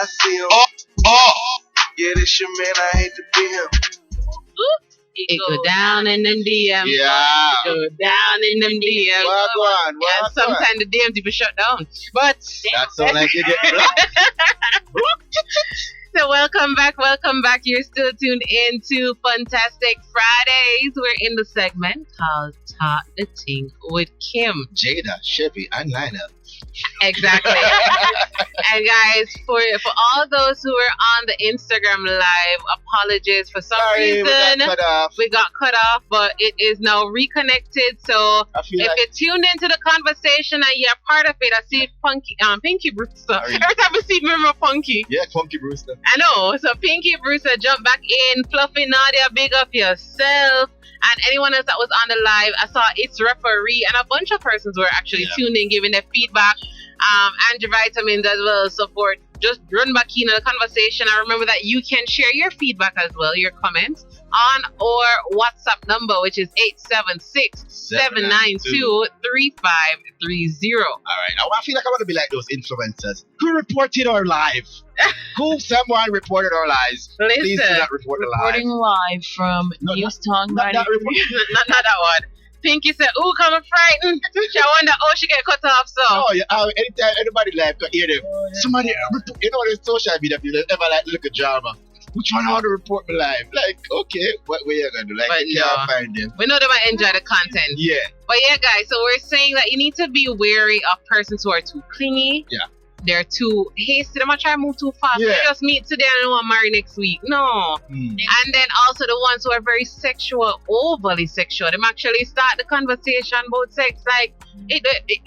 I see him. Oh. Yeah, this your man, I hate to be him. It go down in them DMs. Yeah. It go down in them DMs. Well, And sometimes the DMs even shut down. But that sounds like you get blocked. so welcome back. You're still tuned in to Funtastic Fridays. We're in the segment called Talk the Ting with Kim. Jada, Chevy, and Lionel. Exactly. And guys, for all those who were on the Instagram live, apologies for some reason we got cut off, but it is now reconnected. So if you're tuned into the conversation and you're part of it, I see Pinky Brewster. Every time I see remember Punky. Yeah, Funky Brewster. I know. So Pinky Brewster jumped back in. Fluffy Nadia, big up yourself. And anyone else that was on the live, I saw its referee and a bunch of persons were actually tuned in, giving their feedback. Andrew Vitamins as well. So for just run back in the conversation. I remember that you can share your feedback as well, your comments on our WhatsApp number, which is 876-792-3530. All right. I feel like I want to be like those influencers who reported our live. Who someone reported our lives. Listen, please do not report the live. Reporting live from Newstown. Not that one. Pinky said, "Ooh, come frightened." She wonder, she get cut off. So anytime anybody live can hear them. Somebody, the social media people ever like look at drama. Which one want to report me live? Like, okay, what we are gonna do? Like, you can't find them. We know they might enjoy the content. Yeah. But yeah, guys. So we're saying that you need to be wary of persons who are too clingy. Yeah. They're too hasty. They might try to move too fast. Yeah. They just meet today and they want to marry next week. No. And then also the ones who are very sexual, overly sexual. They actually start the conversation about sex. Like,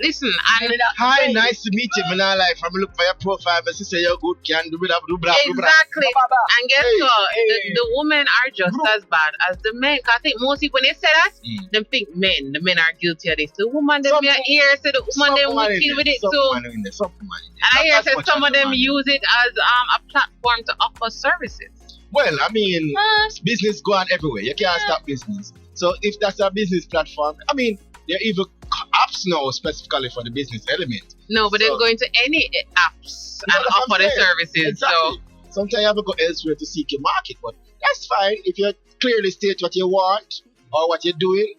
listen. And hi, nice to meet you. I'm like, I'm look for your profile. My sister, you're good. Can do blah. Exactly. And guess what? The women are just as bad as the men. Cause I think most people, when they say that, they think the men are guilty of this. The woman, them here, so the woman, them will deal with it too. And I hear that some of them use it as a platform to offer services. Well, I mean, business go on everywhere. You can't stop business. So if that's a business platform, I mean, there are even apps now specifically for the business element. No, but they're going to any apps and offer the services. Exactly. So sometimes you have to go elsewhere to seek your market, but that's fine if you clearly state what you want or what you're doing.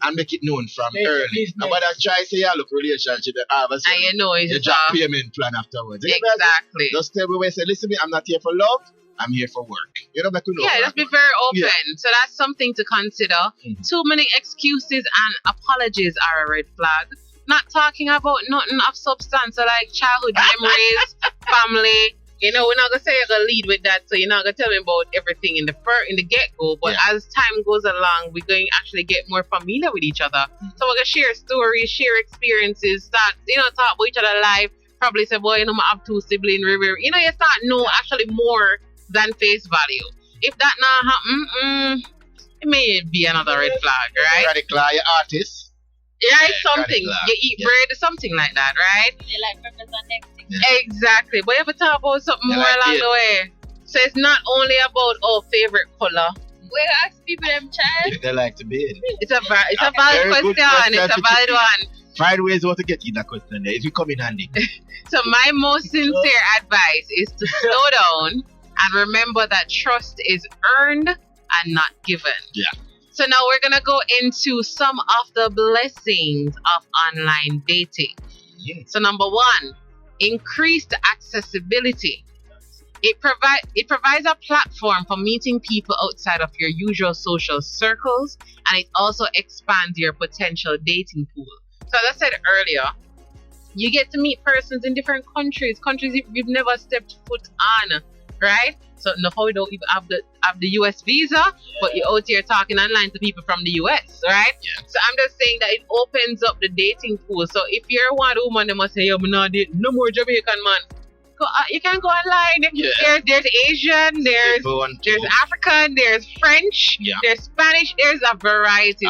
And make it known from early. Nobody try to say, look, relationship, and you know it's your job payment plan afterwards. Exactly. Just tell me, say, listen, I'm not here for love, I'm here for work. You know, just be very open. Yeah. So that's something to consider. Too many excuses and apologies are a red flag. Not talking about nothing of substance, so like childhood memories, family. You know, we're not gonna say you're gonna lead with that, so you're not gonna tell me about everything in the get-go. But as time goes along, we're going to actually get more familiar with each other. So we're gonna share stories, share experiences, start, talk about each other life. Probably say, boy, I have 2 siblings. You start know actually more than face value. If that not happen, it may be another red flag, right? Radical, your artist. Yeah, it's something. You eat bread or something like that, right? They like purpose on next thing. Exactly. But you have to talk about something more along the way. So it's not only about favorite color. We ask people them child. They like to bid. It's a valid question. It's a valid one. Find ways how to get in that question there. If you come in handy. So my most sincere advice is to slow down and remember that trust is earned and not given. Yeah. So now we're going to go into some of the blessings of online dating. So number 1, increased accessibility. It provides a platform for meeting people outside of your usual social circles, and it also expands your potential dating pool. So as I said earlier, you get to meet persons in different countries you've never stepped foot on, right? So no, we don't even have the US visa, but you're out here talking online to people from the US, right? Yeah. So I'm just saying that it opens up the dating pool. So if you're one woman, they must say, I'm not dating no more Jamaican man. You can go online. Yeah. There's Asian, there's African, there's French, there's Spanish, there's a variety.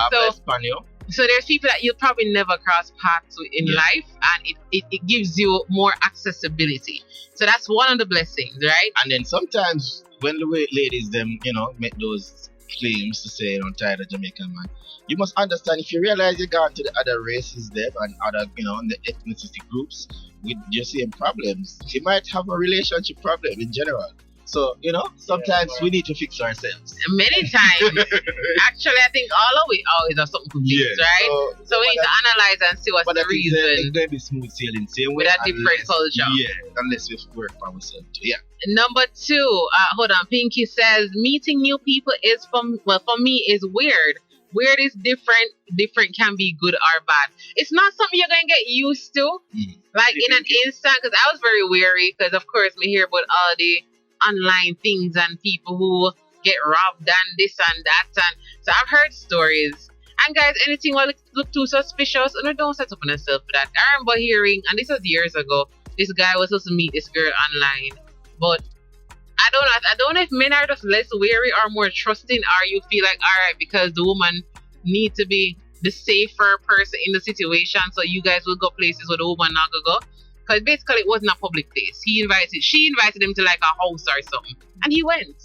So there's people that you'll probably never cross paths with in life, and it gives you more accessibility. So that's one of the blessings, right? And then sometimes when the ladies them, make those claims to say, tired of Jamaican man. You must understand, if you realize you gone to the other races there and other, the ethnicity groups with your same problems, you might have a relationship problem in general. So, sometimes we need to fix ourselves. Many times. Actually, I think all of it always have something to fix, right? So we need to analyze and see what's the reason. It's going to be smooth sailing, same way. With a different culture. Yeah, unless we work for ourselves too. Yeah. Number 2, hold on. Pinky says, meeting new people for me is weird. Weird is different. Different can be good or bad. It's not something you're going to get used to. Like in an instant, because I was very weary, because of course we hear about all the online things and people who get robbed and this and that, and so I've heard stories. And guys, anything will look too suspicious, and don't set up on yourself for that. I remember hearing, and this was years ago, this guy was supposed to meet this girl online, but I don't know if men are just less wary or more trusting, or you feel like, all right, because the woman need to be the safer person in the situation, so you guys will go places where the woman not gonna go. Because basically it wasn't a public place. She invited him to like a house or something. And he went.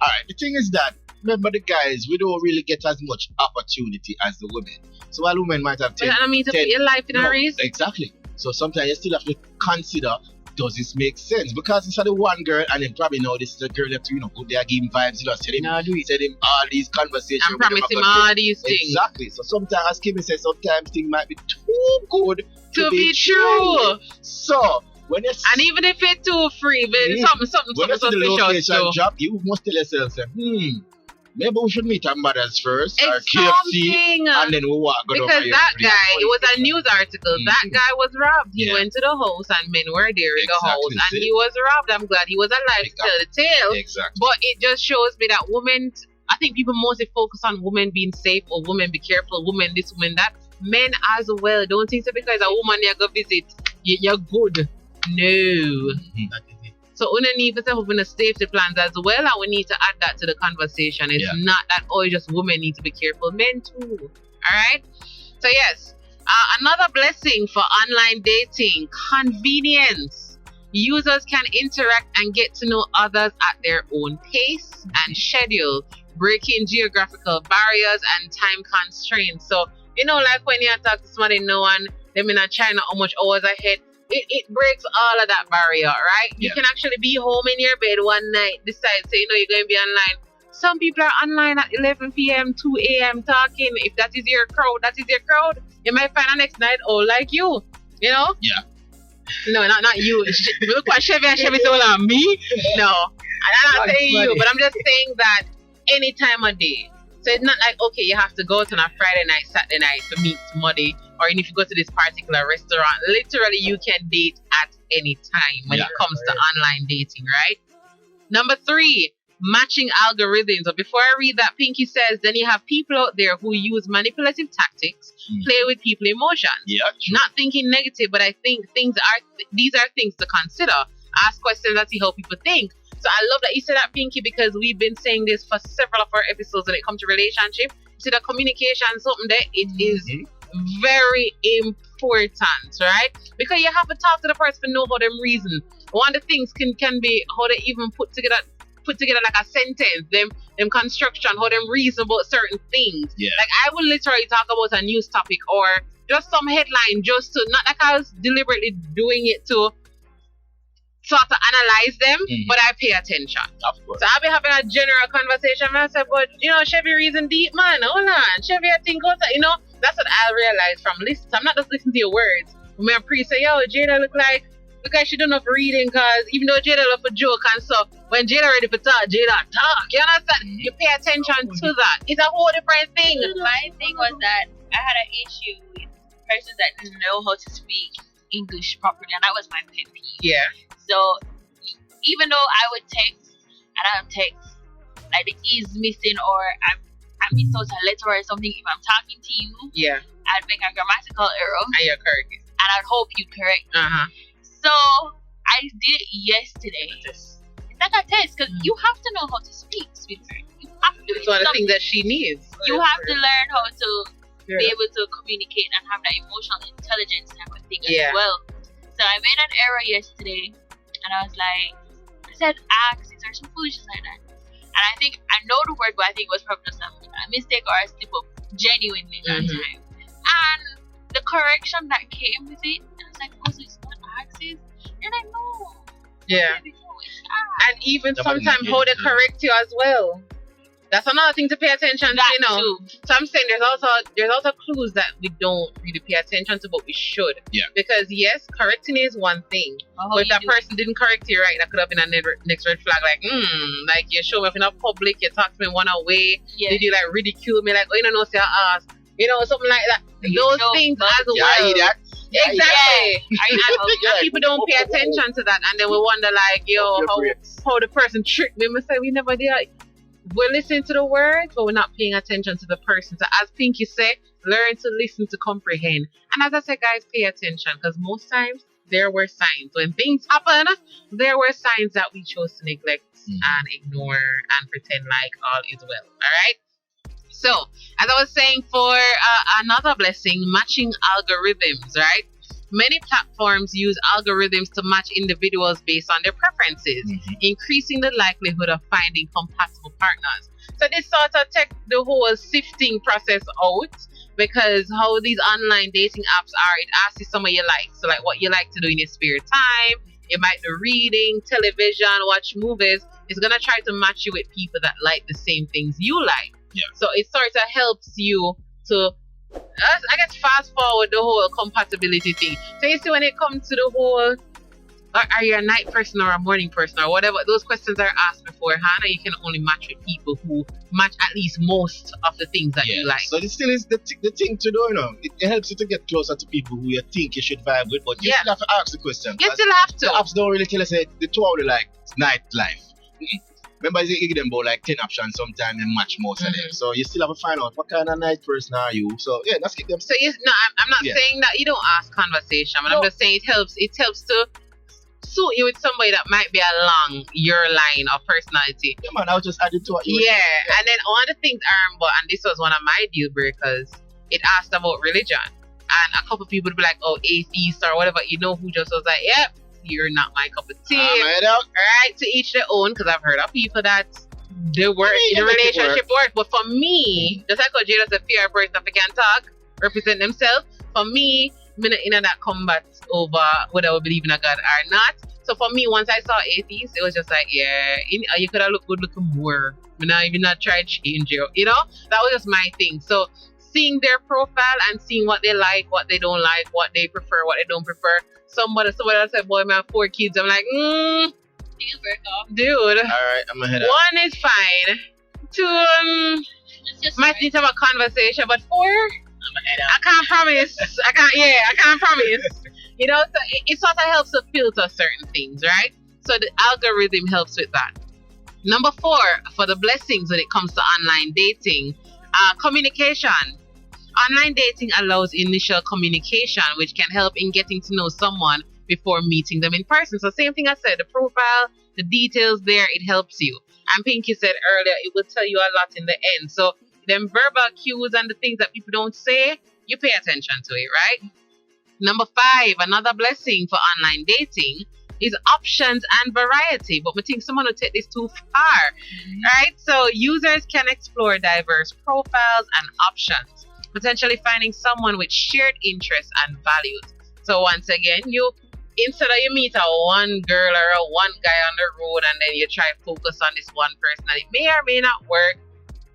Alright, the thing is that, remember the guys, we don't really get as much opportunity as the women. So while women might have 10... But I mean to put your life in a risk. Exactly. So sometimes you still have to consider, does this make sense? Because it's the one girl, and then probably know this is a girl that, go there, give him vibes, tell him all these conversations. And promise him all these things. Exactly. So sometimes, as Kimmie says, sometimes things might be too good to be true. So, and even if it's too free, but something when you see the location too. drop, you must tell yourself, maybe we should meet our mothers first, or KFC, something. and then we'll walk. Because that guy, it was a news article, that guy was robbed. He went to the house and men were there in the house, and he was robbed. I'm glad he was alive to tell the tale. Exactly. But it just shows me that women, I think people mostly focus on women being safe, or women be careful, women this, women that. Men as well. Don't think so because a woman you go visit, you're good. No. So we need to set up in the safety plans as well, and we need to add that to the conversation. It's not that just women need to be careful, men too. Alright? So yes, another blessing for online dating, convenience. Users can interact and get to know others at their own pace and schedule, breaking geographical barriers and time constraints. So like when you talk to somebody, no one, them in China, how much hours ahead, it breaks all of that barrier, right? You can actually be home in your bed one night, decide, say, you're going to be online. Some people are online at 11 p.m., 2 a.m. talking. If that is your crowd, that is your crowd. You might find a next night all like you, Yeah. No, not you. Look what Chevy and Chevy say on me. No, I'm not saying you, but I'm just saying that any time of day. So it's not like, okay, you have to go out on a Friday night, Saturday night to meet somebody, or if you go to this particular restaurant, literally you can date at any time when it comes to online dating, right? Number 3, matching algorithms. So before I read that, Pinky says, then you have people out there who use manipulative tactics, play with people's emotions. Yeah, true. Not thinking negative, but I think these are things to consider. Ask questions and see how people think. So I love that you said that, Pinky, because we've been saying this for several of our episodes when it comes to relationship. You see, the communication is something that it is very important, right? Because you have to talk to the person to know how them reason. One of the things can be how they even put together like a sentence, them construction, how them reason about certain things. Yeah. Like I will literally talk about a news topic or just some headline, just to, not like I was deliberately doing it to sort of analyze them, but I pay attention. Of course. So I'll be having a general conversation and I say, but Chevy reason deep, man. Hold on. Chevy, I think also, that's what I realized from listening. So I'm not just listening to your words. When my priest say, yo, Jada look like she done enough reading, because even though Jada love for joke and stuff, when Jada ready for talk, Jada talk. You understand? You pay attention to that. It's a whole different thing. My thing was that I had an issue with persons that didn't know how to speak English properly, and that was my pet peeve. Yeah. So even though I would text and I would text like the E's missing, or I misspelled a letter or something, if I'm talking to you, I'd make a grammatical error. And you're correct. And I'd hope you'd correct. So I did it yesterday. It's like a test, because you have to know how to speak, sweetheart. You have to. It's one of the things that she needs. You have to learn how to be able to communicate and have that emotional intelligence type of thing as well. So I made an error yesterday, and I was like, I said accents or some foolishness like that. And I think I know the word, but I think it was probably just a mistake or a slip up genuinely that time. And the correction that came with it, I was like, oh, so it's not axis? And I know. Yeah. And even sometimes how they correct you as well. That's another thing to pay attention to, you know. Too. So I'm saying there's also clues that we don't really pay attention to, but we should. Yeah. Because yes, correcting is one thing. But if that person didn't correct you right, that could have been a next red flag. Like, like you show me up in a public, you talk to me one away. Yeah. Did you like ridicule me? Like, oh, you know, say ass. You know, something like that. Those things as well. Exactly. And people don't pay attention to that, and then we wonder like, yo, how the person tricked me. We say we never did. We're listening to the words, but we're not paying attention to the person. So as Pinky said, learn to listen to comprehend. And as I said, guys, pay attention, because most times there were signs. When things happen, there were signs that we chose to neglect and ignore and pretend like all is well. All right? So, as I was saying, for another blessing, matching algorithms, right? Many platforms use algorithms to match individuals based on their preferences, increasing the likelihood of finding compatible partners. So this sort of takes the whole sifting process out, because how these online dating apps are, it asks you some of your likes. So like what you like to do in your spare time. It might be reading, television, watch movies. It's going to try to match you with people that like the same things you like. Yeah. So it sort of helps you to, I guess, fast forward the whole compatibility thing. So you see, when it comes to the whole, are you a night person or a morning person or whatever, those questions are asked beforehand, and you can only match with people who match at least most of the things that you like. So this still is the thing to do, you know. It helps you to get closer to people who you think you should vibe with, but you still have to ask the question. You still have to. The apps don't really tell us the two only like nightlife. Remember, you give them about like 10 options sometimes and match most of them. So you still have to find out what kind of night person are you. So yeah, let's get them. So I'm not saying that you don't ask conversation, but I'm just saying it helps to suit you with somebody that might be along your line of personality. Yeah, man, I'll just add it to what you and then one of the things and this was one of my deal breakers, it asked about religion. And a couple people would be like, oh, atheist or whatever, you know, who just was like, yep, you're not my cup of tea. Right, to each their own, because I've heard of people that they work in a relationship work. But for me, just like how Jada said, fear person if they can talk, represent themselves. For me, I'm not in that combat over whether I believe in a God or not. So for me, once I saw atheists, it was just like, yeah, you could have looked good looking more. Even not try to change you. You know, that was just my thing. So seeing their profile and seeing what they like, what they don't like, what they prefer, what they don't prefer. Somebody else said, boy, man, 4 kids. I'm like, dude. All right, I'm gonna head out. 1 is fine. 2, might need to have a conversation, but 4, I can't promise. I can't promise. You know, so it sort of helps to filter certain things, right? So the algorithm helps with that. Number 4, for the blessings when it comes to online dating, communication. Online dating allows initial communication, which can help in getting to know someone before meeting them in person. So same thing I said, the profile, the details there, it helps you. And Pinky said earlier, it will tell you a lot in the end. So them verbal cues and the things that people don't say, you pay attention to it, right? Number 5, another blessing for online dating is options and variety. But I think someone will take this too far, right? So users can explore diverse profiles and options, potentially finding someone with shared interests and values. So once again, instead of you meet a one girl or a one guy on the road and then you try to focus on this one person and it may or may not work,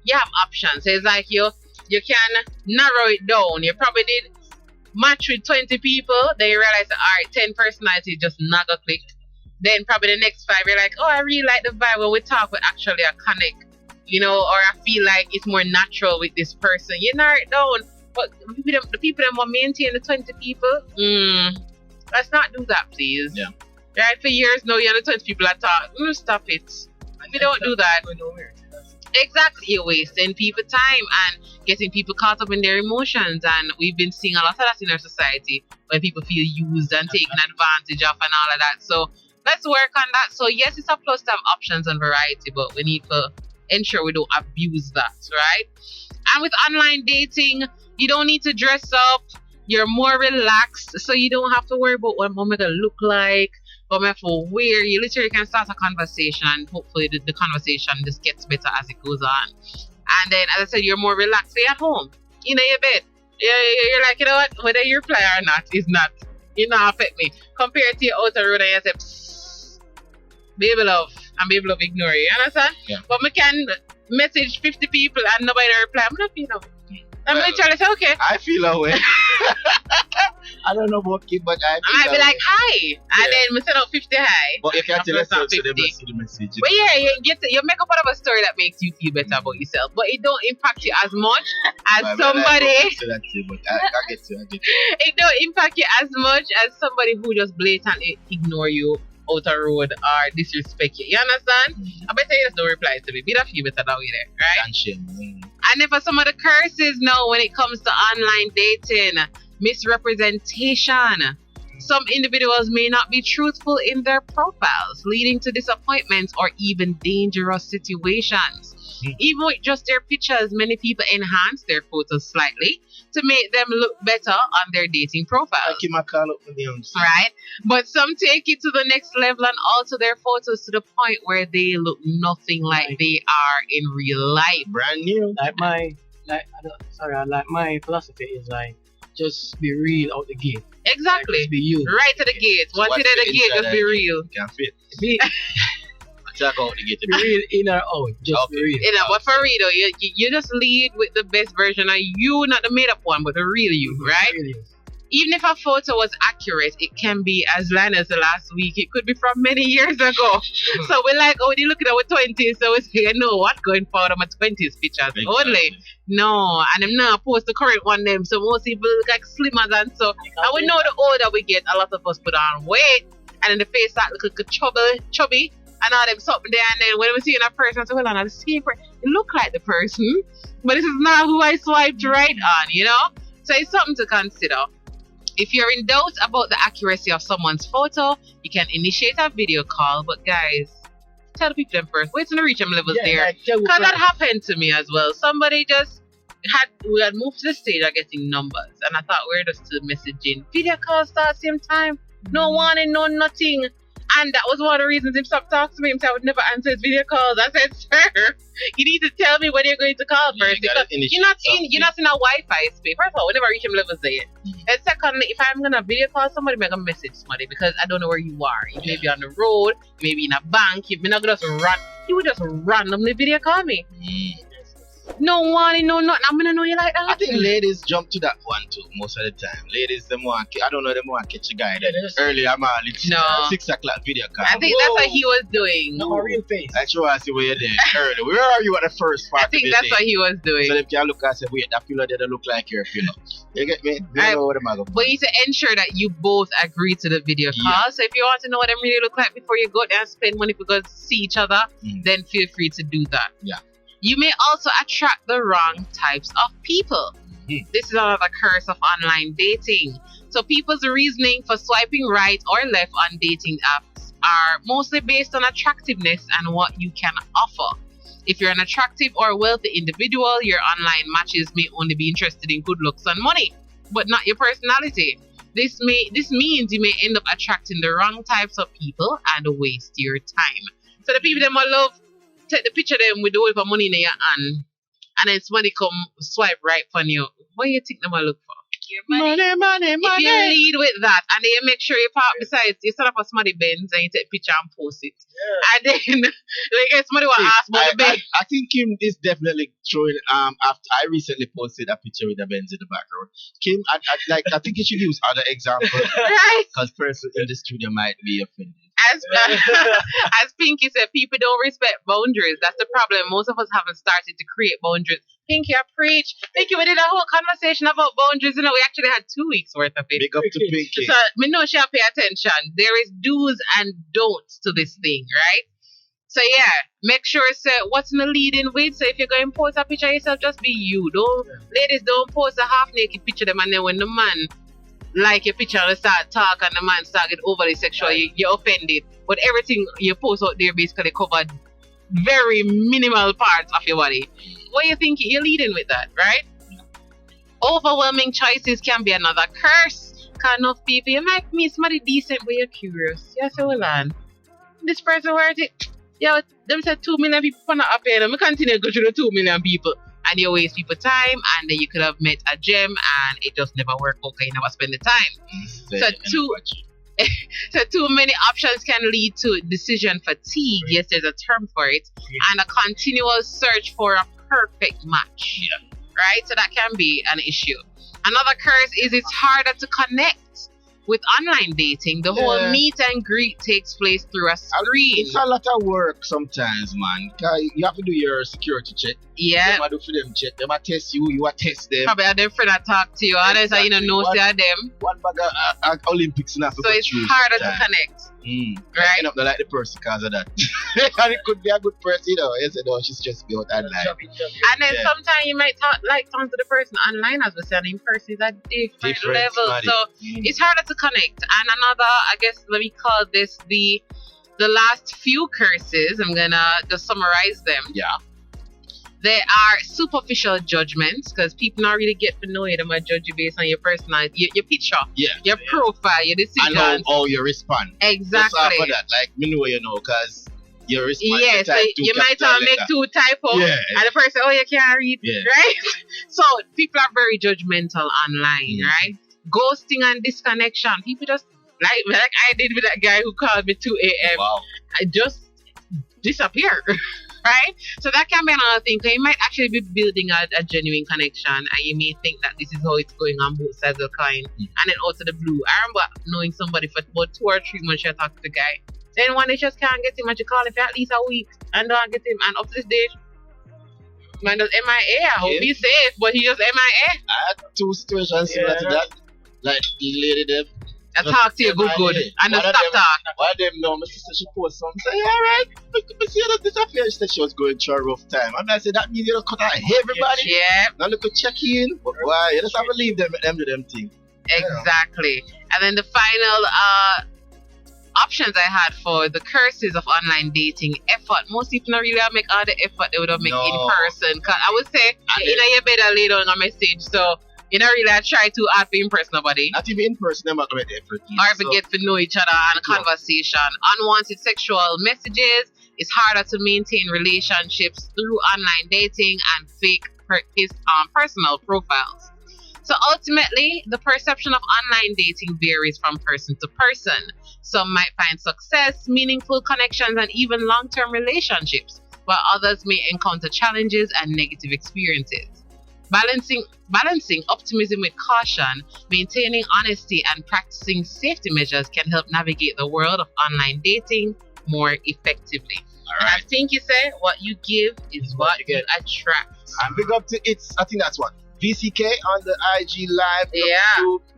you have options. So it's like you can narrow it down. You probably did match with 20 people, then you realize, all right, 10 personalities just not gonna click. Then probably the next 5, you're like, oh, I really like the vibe when we talk, but actually I connect. You know, or I feel like it's more natural with this person. You narrow it down. But the people that want to maintain the 20 people, let's not do that, please. Yeah. Right? For years now, you're the 20 people that talk. Stop it. We don't do that. Exactly. You're wasting people time and getting people caught up in their emotions. And we've been seeing a lot of that in our society, where people feel used and taken advantage of and all of that. So let's work on that. So yes, it's a plus to have options and variety, but we need to ensure we don't abuse that, right? And with online dating, you don't need to dress up. You're more relaxed, so you don't have to worry about what I'm gonna look like, but where you literally can start a conversation and hopefully the conversation just gets better as it goes on. And then, as I said, you're more relaxed at home. You know, your bed. You're like, you know what? Whether you reply or not is not, affect me. Compared to your outer road and you say, baby love, and baby love ignore you. You understand? Yeah. But we can message 50 people and nobody reply. I'm not, I'm literally say, okay. I feel away. I don't know about you, but I might be like, hi. And then we send out 50 hi. But if you have to listen to the message. But yeah, you make up whatever story that makes you feel better about yourself. But it don't impact you as much as somebody. It don't impact you as much as somebody who just blatantly ignore you out the road or disrespect you. You understand? I better you just don't reply to me. Be that feel better that way there, right? And then for some of the curses now when it comes to online dating, misrepresentation. Some individuals may not be truthful in their profiles, leading to disappointments or even dangerous situations. Even with just their pictures, many people enhance their photos slightly to make them look better on their dating profiles. Right? But some take it to the next level and alter their photos to the point where they look nothing like they are in real life. Brand new. My philosophy is like, just be real out the gate. Exactly. Like, just be you. Right to the gate. Once you're at the gate, just be real. Can't fit. Be real in or out. Just be real. But for real though, you just lead with the best version of you, not the made up one, but the real you, right? Really. Even if a photo was accurate, it can be as long as the last week. It could be from many years ago. So we're like, oh, you look at our 20s, so we say, no, what going forward on my 20s pictures only? No, and I'm not post the current one them, so most people look like slimmer than so. And we know the older we get, a lot of us put on weight, and then the face start look like chubby, and all them something there, and then when we see in a person, I say, well, I'm the same person. It look like the person, but this is not who I swiped right on, So it's something to consider. If you're in doubt about the accuracy of someone's photo, you can initiate a video call. But guys, tell the people them first. Wait till they reach them levels there. Because that happened to me as well. Somebody we had moved to the stage of getting numbers. And I thought we were just still messaging. Video call start same time. No warning, no nothing. And that was one of the reasons he stopped talking to me. He said I would never answer his video calls. I said, sir, you need to tell me when you're going to call first. Because you're not in a Wi-Fi space. First of all, we never reach him levels there. And secondly, if I'm going to video call somebody, I'm going to message somebody because I don't know where you are. You may be on the road, maybe in a bank. You may not just run. You would just randomly video call me. No warning, no nothing. I'm gonna know you like that. I think ladies jump to that one too most of the time. Ladies, them want catch a guy that early. I'm 6 o'clock video call. I think that's what he was doing. No real face. I sure I see where you're there early. Where are you at the first part? I think that's what he was doing. So if you look and say, wait, that pillow there look like your pillow. You get me? Know what I'm but you need to ensure that you both agree to the video call. Yeah. So if you want to know what them really look like before you go there and spend money to go see each other, then feel free to do that. Yeah. You may also attract the wrong types of people. This is another curse of online dating. So people's reasoning for swiping right or left on dating apps are mostly based on attractiveness and what you can offer. If you're an attractive or wealthy individual, your online matches may only be interested in good looks and money, but not your personality. This means you may end up attracting the wrong types of people and waste your time. So the people that might love take the picture of them with the whole money in your hand, and then somebody come swipe right from you. What do you think they might look for? Your money. Money. If you lead with that, and then you make sure you park besides, you set up a somebody Benz and you take a picture and post it. Yeah. And then like somebody will ask about the Benz. I think Kim is definitely throwing after I recently posted a picture with the Benz in the background. Kim, I think you should use other examples. Right. Because person in the studio might be offended. As Pinky said, people don't respect boundaries. That's the problem. Most of us haven't started to create boundaries. Pinky, I preach. Pinky, we did a whole conversation about boundaries. We actually had 2 weeks worth of it. Big up to Pinky. So, me know she'll pay attention. There is do's and don'ts to this thing, right? So, yeah, make sure what's in the leading with. So, if you're going to post a picture of yourself, just be you. Ladies, don't post a half-naked picture of them, and then when the man like your picture and start talk and the man start get overly sexual, you're offended. But everything you post out there basically covered very minimal parts of your body. What do you think? You're leading with that, right? Overwhelming choices can be another curse. Cause enough people, you might meet somebody decent, but you're curious. You say, well, on. This person worth it. Yeah, them said 2 million people for not pay them. We continue to go through the 2 million people. And you waste people time, and then you could have met a gem, and it just never worked out because you never spend the time. So too many options can lead to decision fatigue. Yes, there's a term for it. And a continuous search for a perfect match. Yeah. Right? So that can be an issue. Another curse is it's harder to connect with online dating. The whole meet and greet takes place through a screen. It's a lot of work sometimes, man. You have to do your security check. Yeah. Them do for them check. Them test you, you test them. Probably have them friend that talk to you. Others are, know say them. One bag of Olympics enough. So it's harder to connect. Right? End up not like the person because of that. And it could be a good person, You say, no, she's just be out online. And then sometimes you might talk to the person online, as we said, in person is a different level. So it's harder to connect. And another, I guess, let me call this the last few curses. I'm gonna just summarize them. Yeah. There are superficial judgments because people not really get to know you. They might judge you based on your personality, your picture, your profile, your decisions. And how you respond. Exactly. Just after that, like, me know because you respond. Yeah, so you might make 2 typos, and the person, you can't read, right? So people are very judgmental online, right? Ghosting and disconnection. People just, like I did with that guy who called me 2 a.m. Wow. I just disappear. Right? So that can be another thing. Because you might actually be building a genuine connection, and you may think that this is how it's going on both sides of the coin. And then out of the blue, I remember knowing somebody for about 2 or 3 months. I talked to the guy. Then one day just can't get him, and you call him for at least a week and don't get him. And up to this day, man does MIA. I hope he's safe, but he just MIA. I had 2 situations similar to that. Like the lady there. I talk to you good. And stop talk. One of them know my sister, she post something. Say, alright, we see that this affair. She said she was going through a rough time. And I said, that means you don't cut out everybody. Yeah. Now look at check in. But why? You just have to leave them do them thing. Exactly. And then the final options I had for the curses of online dating: effort. Most people don't really make all the effort they would have made in person. Cause I would say, you better lay down a message. So you don't really try too hard to impress nobody. Not even in person, they're not going to effort. Or even get to know each other and conversation. Unwanted sexual messages. It's harder to maintain relationships through online dating and fake personal profiles. So ultimately, the perception of online dating varies from person to person. Some might find success, meaningful connections, and even long-term relationships, while others may encounter challenges and negative experiences. Balancing optimism with caution, maintaining honesty, and practicing safety measures can help navigate the world of online dating more effectively. All right. And I think you said what you give is what you attract. And big up to I think that's what VCK on the IG live.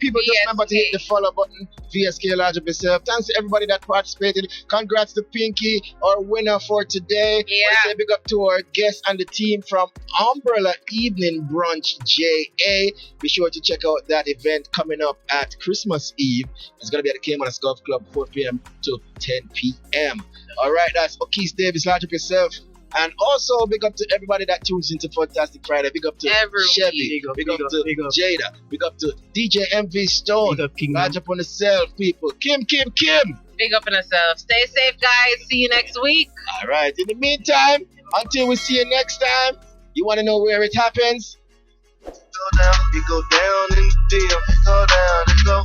People just remember to hit the follow button. VSK Large Up Yourself. Thanks to everybody that participated. Congrats to Pinky, our winner for today. Say big up to our guests and the team from Umbrella Evening Brunch JA. Be sure to check out that event coming up at Christmas Eve. It's going to be at the Kimmie Golf Club, 4 p.m. to 10 p.m. All right, that's O'Keefe Davis, Large Up Yourself. And also, big up to everybody that tunes into Funtastic Friday. Big up to Chevy. Big up to Jada. Big up to DJ MV Stone. Large up on yourself, people. Kim. Big up on yourself. Stay safe, guys. See you next week. All right. In the meantime, until we see you next time, you want to know where it happens? Go down, it go down in the DM. Go down, it go.